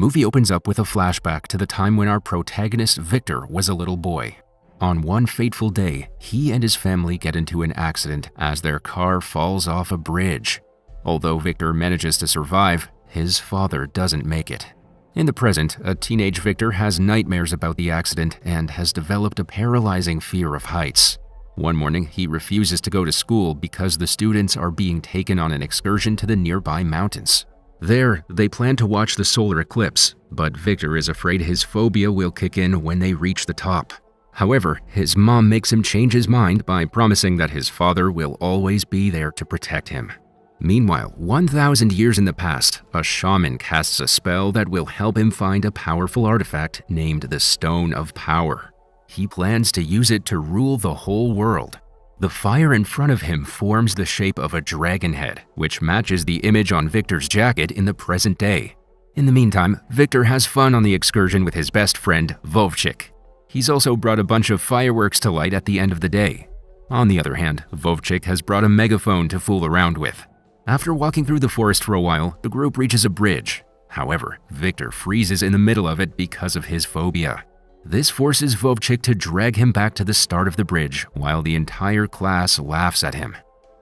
movie opens up with a flashback to the time when our protagonist Victor was a little boy. On one fateful day, he and his family get into an accident as their car falls off a bridge. Although Victor manages to survive, his father doesn't make it. In the present, a teenage Victor has nightmares about the accident and has developed a paralyzing fear of heights. One morning, he refuses to go to school because the students are being taken on an excursion to the nearby mountains. There, they plan to watch the solar eclipse, but Victor is afraid his phobia will kick in when they reach the top. However, his mom makes him change his mind by promising that his father will always be there to protect him. Meanwhile, 1,000 years in the past, a shaman casts a spell that will help him find a powerful artifact named the Stone of Power. He plans to use it to rule the whole world. The fire in front of him forms the shape of a dragon head, which matches the image on Victor's jacket in the present day. In the meantime, Victor has fun on the excursion with his best friend, Vovchik. He's also brought a bunch of fireworks to light at the end of the day. On the other hand, Vovchik has brought a megaphone to fool around with. After walking through the forest for a while, the group reaches a bridge. However, Victor freezes in the middle of it because of his phobia. This forces Vovchik to drag him back to the start of the bridge, while the entire class laughs at him.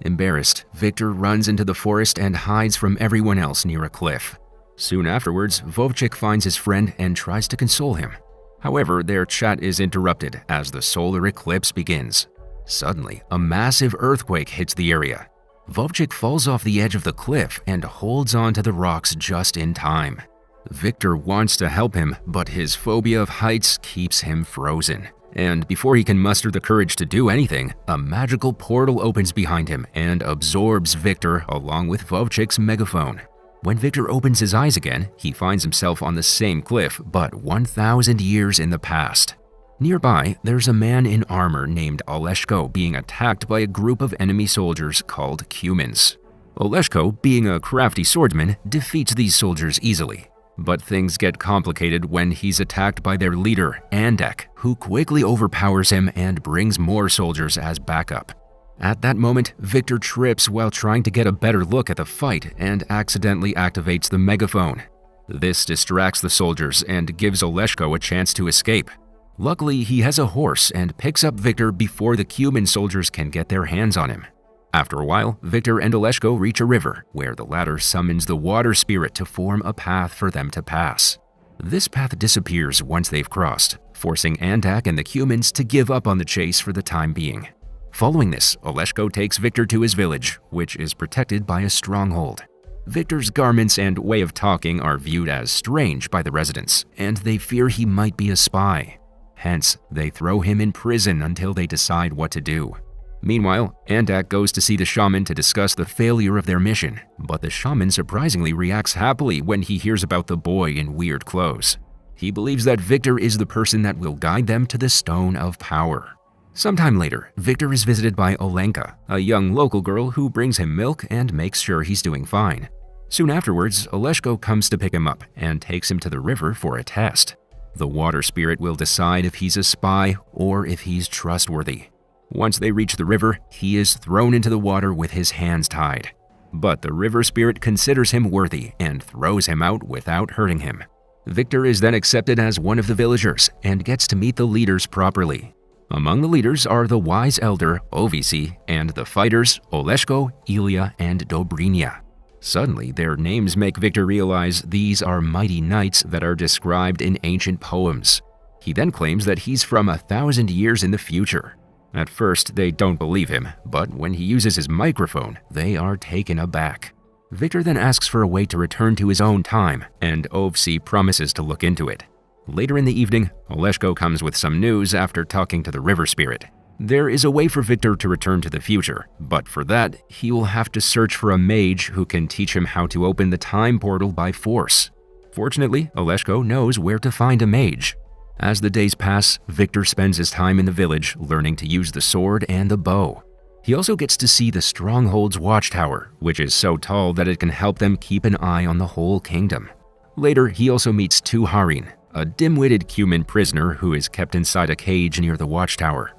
Embarrassed, Victor runs into the forest and hides from everyone else near a cliff. Soon afterwards, Vovchik finds his friend and tries to console him. However, their chat is interrupted as the solar eclipse begins. Suddenly, a massive earthquake hits the area. Vovchik falls off the edge of the cliff and holds on to the rocks just in time. Victor wants to help him, but his phobia of heights keeps him frozen. And before he can muster the courage to do anything, a magical portal opens behind him and absorbs Victor along with Vovchik's megaphone. When Victor opens his eyes again, he finds himself on the same cliff, but 1,000 years in the past. Nearby, there's a man in armor named Oleshko being attacked by a group of enemy soldiers called Cumans. Oleshko, being a crafty swordsman, defeats these soldiers easily. But things get complicated when he's attacked by their leader, Andek, who quickly overpowers him and brings more soldiers as backup. At that moment, Victor trips while trying to get a better look at the fight and accidentally activates the megaphone. This distracts the soldiers and gives Oleshko a chance to escape. Luckily, he has a horse and picks up Victor before the Cuman soldiers can get their hands on him. After a while, Victor and Oleshko reach a river, where the latter summons the water spirit to form a path for them to pass. This path disappears once they've crossed, forcing Andak and the Cumans to give up on the chase for the time being. Following this, Oleshko takes Victor to his village, which is protected by a stronghold. Victor's garments and way of talking are viewed as strange by the residents, and they fear he might be a spy. Hence, they throw him in prison until they decide what to do. Meanwhile, Andak goes to see the shaman to discuss the failure of their mission, but the shaman surprisingly reacts happily when he hears about the boy in weird clothes. He believes that Victor is the person that will guide them to the Stone of Power. Sometime later, Victor is visited by Olenka, a young local girl who brings him milk and makes sure he's doing fine. Soon afterwards, Oleshko comes to pick him up and takes him to the river for a test. The water spirit will decide if he's a spy or if he's trustworthy. Once they reach the river, he is thrown into the water with his hands tied. But the river spirit considers him worthy and throws him out without hurting him. Victor is then accepted as one of the villagers and gets to meet the leaders properly. Among the leaders are the wise elder, Ovisi, and the fighters, Oleshko, Ilya, and Dobrinya. Suddenly, their names make Victor realize these are mighty knights that are described in ancient poems. He then claims that he's from 1,000 years in the future. At first, they don't believe him, but when he uses his microphone, they are taken aback. Victor then asks for a way to return to his own time, and Ovsi promises to look into it. Later in the evening, Oleshko comes with some news after talking to the river spirit. There is a way for Victor to return to the future, but for that, he will have to search for a mage who can teach him how to open the time portal by force. Fortunately, Oleshko knows where to find a mage. As the days pass, Victor spends his time in the village learning to use the sword and the bow. He also gets to see the Stronghold's watchtower, which is so tall that it can help them keep an eye on the whole kingdom. Later, he also meets Tuharin, a dim-witted Cuman prisoner who is kept inside a cage near the watchtower.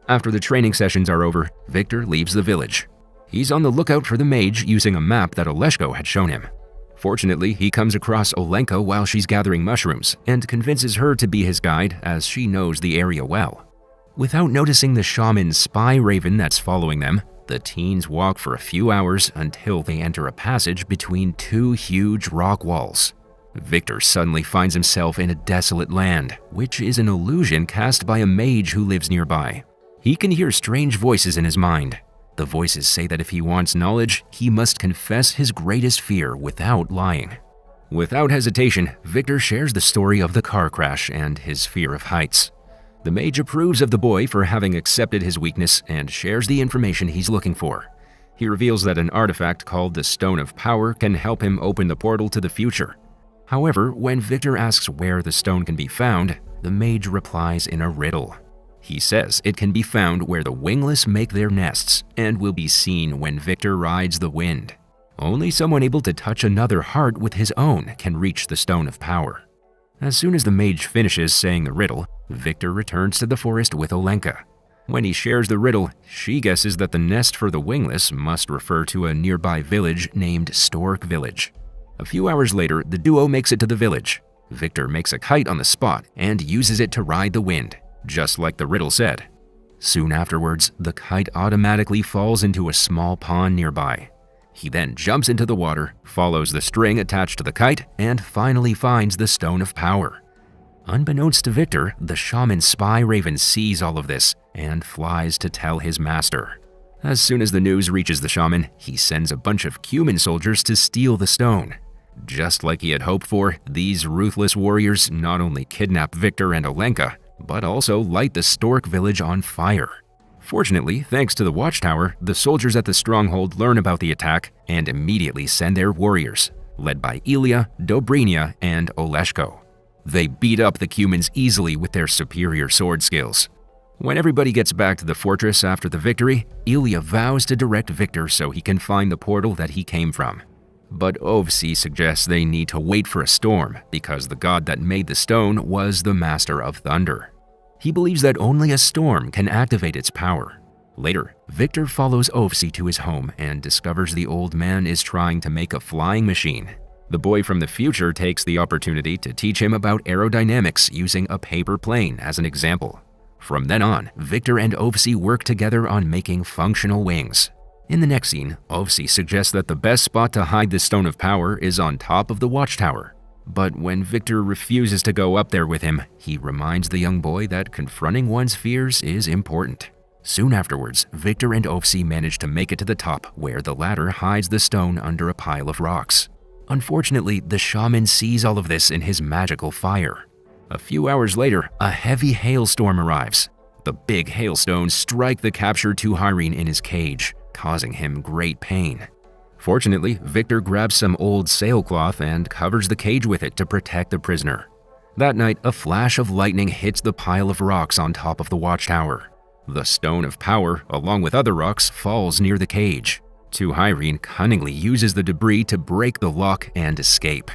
After the training sessions are over, Victor leaves the village. He's on the lookout for the mage using a map that Oleshko had shown him. Fortunately, he comes across Olenka while she's gathering mushrooms and convinces her to be his guide as she knows the area well. Without noticing the shaman's spy raven that's following them, the teens walk for a few hours until they enter a passage between two huge rock walls. Victor suddenly finds himself in a desolate land, which is an illusion cast by a mage who lives nearby. He can hear strange voices in his mind. The voices say that if he wants knowledge, he must confess his greatest fear without lying. Without hesitation, Victor shares the story of the car crash and his fear of heights. The mage approves of the boy for having accepted his weakness and shares the information he's looking for. He reveals that an artifact called the Stone of Power can help him open the portal to the future. However, when Victor asks where the stone can be found, the mage replies in a riddle. He says it can be found where the wingless make their nests and will be seen when Victor rides the wind. Only someone able to touch another heart with his own can reach the Stone of Power. As soon as the mage finishes saying the riddle, Victor returns to the forest with Olenka. When he shares the riddle, she guesses that the nest for the wingless must refer to a nearby village named Stork Village. A few hours later, the duo makes it to the village. Victor makes a kite on the spot and uses it to ride the wind, just like the riddle said. Soon afterwards, the kite automatically falls into a small pond nearby. He then jumps into the water, follows the string attached to the kite, and finally finds the Stone of Power. Unbeknownst to Victor, the shaman spy raven sees all of this and flies to tell his master. As soon as the news reaches the shaman, he sends a bunch of Cuman soldiers to steal the stone. Just like he had hoped for, these ruthless warriors not only kidnap Victor and Olenka, but also light the Stork village on fire. Fortunately, thanks to the watchtower, the soldiers at the stronghold learn about the attack and immediately send their warriors, led by Ilya, Dobrynia, and Oleshko. They beat up the Cumans easily with their superior sword skills. When everybody gets back to the fortress after the victory, Ilya vows to direct Victor so he can find the portal that he came from. But Ovsi suggests they need to wait for a storm because the god that made the stone was the Master of Thunder. He believes that only a storm can activate its power. Later, Victor follows Ovsi to his home and discovers the old man is trying to make a flying machine. The boy from the future takes the opportunity to teach him about aerodynamics using a paper plane as an example. From then on, Victor and Ovsi work together on making functional wings. In the next scene, Ovsi suggests that the best spot to hide the Stone of Power is on top of the watchtower. But when Victor refuses to go up there with him, he reminds the young boy that confronting one's fears is important. Soon afterwards, Victor and Ovsi manage to make it to the top, where the latter hides the stone under a pile of rocks. Unfortunately, the shaman sees all of this in his magical fire. A few hours later, a heavy hailstorm arrives. The big hailstones strike the captured Tuhirene in his cage, causing him great pain. Fortunately, Victor grabs some old sailcloth and covers the cage with it to protect the prisoner. That night, a flash of lightning hits the pile of rocks on top of the watchtower. The Stone of Power, along with other rocks, falls near the cage. Tuhirene cunningly uses the debris to break the lock and escape.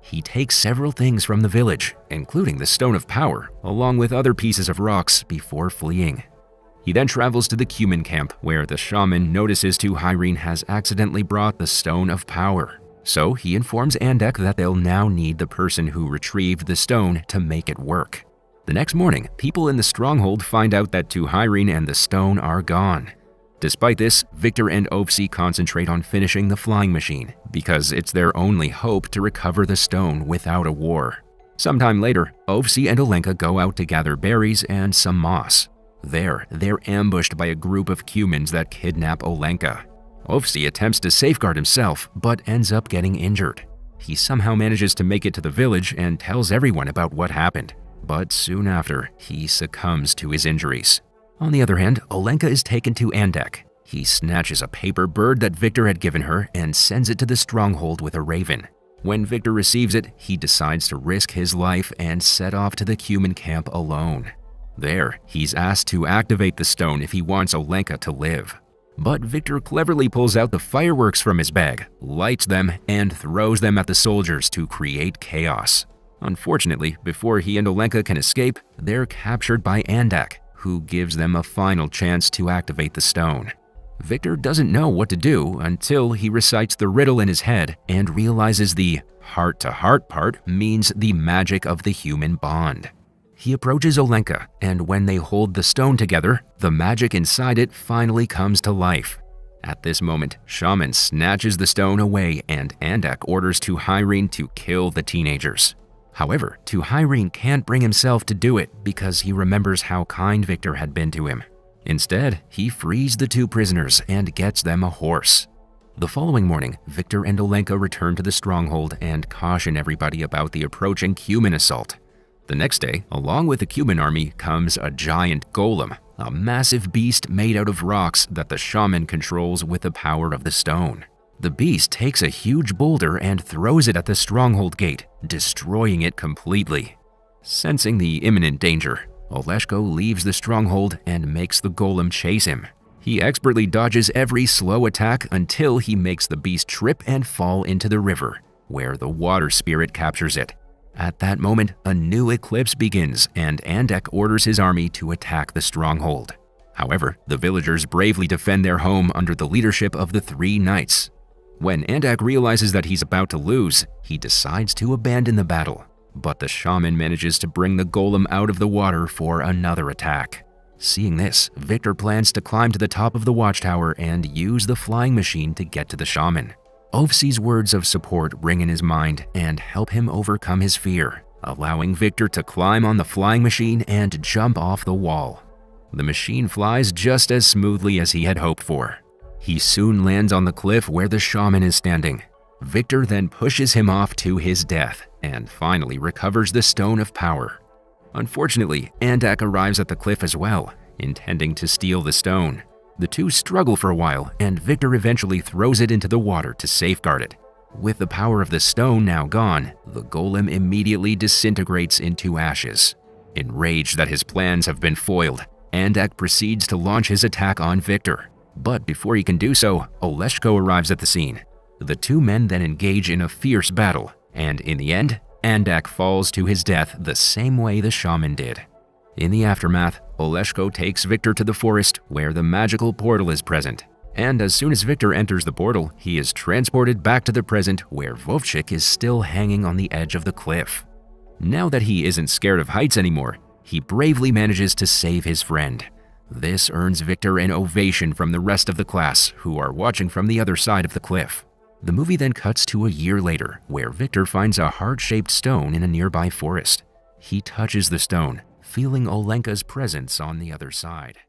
He takes several things from the village, including the Stone of Power, along with other pieces of rocks before fleeing. He then travels to the Cuman camp, where the shaman notices Tuhirene has accidentally brought the Stone of Power. So he informs Andek that they'll now need the person who retrieved the stone to make it work. The next morning, people in the stronghold find out that Tuhirene and the stone are gone. Despite this, Victor and Ovsi concentrate on finishing the flying machine, because it's their only hope to recover the stone without a war. Sometime later, Ovsi and Olenka go out to gather berries and some moss. There, they're ambushed by a group of Cumans that kidnap Olenka. Ovsi attempts to safeguard himself, but ends up getting injured. He somehow manages to make it to the village and tells everyone about what happened. But soon after, he succumbs to his injuries. On the other hand, Olenka is taken to Andek. He snatches a paper bird that Victor had given her and sends it to the stronghold with a raven. When Victor receives it, he decides to risk his life and set off to the Cuman camp alone. There, he's asked to activate the stone if he wants Olenka to live. But Victor cleverly pulls out the fireworks from his bag, lights them, and throws them at the soldiers to create chaos. Unfortunately, before he and Olenka can escape, they're captured by Andek, who gives them a final chance to activate the stone. Victor doesn't know what to do until he recites the riddle in his head and realizes the heart-to-heart part means the magic of the human bond. He approaches Olenka, and when they hold the stone together, the magic inside it finally comes to life. At this moment, Shaman snatches the stone away and Andak orders Tuhirene to kill the teenagers. However, Tuhirene can't bring himself to do it because he remembers how kind Victor had been to him. Instead, he frees the two prisoners and gets them a horse. The following morning, Victor and Olenka return to the stronghold and caution everybody about the approaching Cuman assault. The next day, along with the Cuman army, comes a giant golem, a massive beast made out of rocks that the shaman controls with the power of the stone. The beast takes a huge boulder and throws it at the stronghold gate, destroying it completely. Sensing the imminent danger, Oleshko leaves the stronghold and makes the golem chase him. He expertly dodges every slow attack until he makes the beast trip and fall into the river, where the water spirit captures it. At that moment, a new eclipse begins and Andak orders his army to attack the stronghold. However, the villagers bravely defend their home under the leadership of the three knights. When Andak realizes that he's about to lose, he decides to abandon the battle. But the shaman manages to bring the golem out of the water for another attack. Seeing this, Victor plans to climb to the top of the watchtower and use the flying machine to get to the shaman. Ovsi's words of support ring in his mind and help him overcome his fear, allowing Victor to climb on the flying machine and jump off the wall. The machine flies just as smoothly as he had hoped for. He soon lands on the cliff where the shaman is standing. Victor then pushes him off to his death and finally recovers the Stone of Power. Unfortunately, Andak arrives at the cliff as well, intending to steal the stone. The two struggle for a while, and Victor eventually throws it into the water to safeguard it. With the power of the stone now gone, the golem immediately disintegrates into ashes. Enraged that his plans have been foiled, Andak proceeds to launch his attack on Victor. But before he can do so, Oleshko arrives at the scene. The two men then engage in a fierce battle, and in the end, Andak falls to his death the same way the shaman did. In the aftermath, Oleshko takes Victor to the forest where the magical portal is present. And as soon as Victor enters the portal, he is transported back to the present where Vovchik is still hanging on the edge of the cliff. Now that he isn't scared of heights anymore, he bravely manages to save his friend. This earns Victor an ovation from the rest of the class, who are watching from the other side of the cliff. The movie then cuts to a year later, where Victor finds a heart-shaped stone in a nearby forest. He touches the stone, feeling Olenka's presence on the other side.